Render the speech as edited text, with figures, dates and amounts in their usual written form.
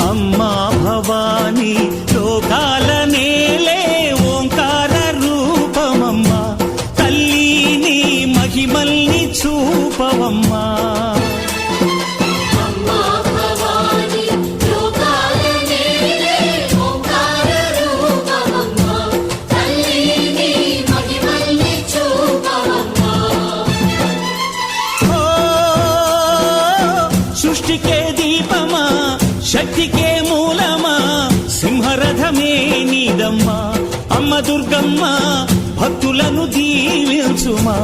అమ్మా భవానీ లోకాల నేలే ఓంకార రూపమమ్మా తల్లి నీ మహిమల్ని చూపవమ్మా సృష్టికే దీపమా శక్తికే మూలమా సింహరథమే నీదమ్మా అమ్మ దుర్గమ్మ భక్తులను దీవించుమా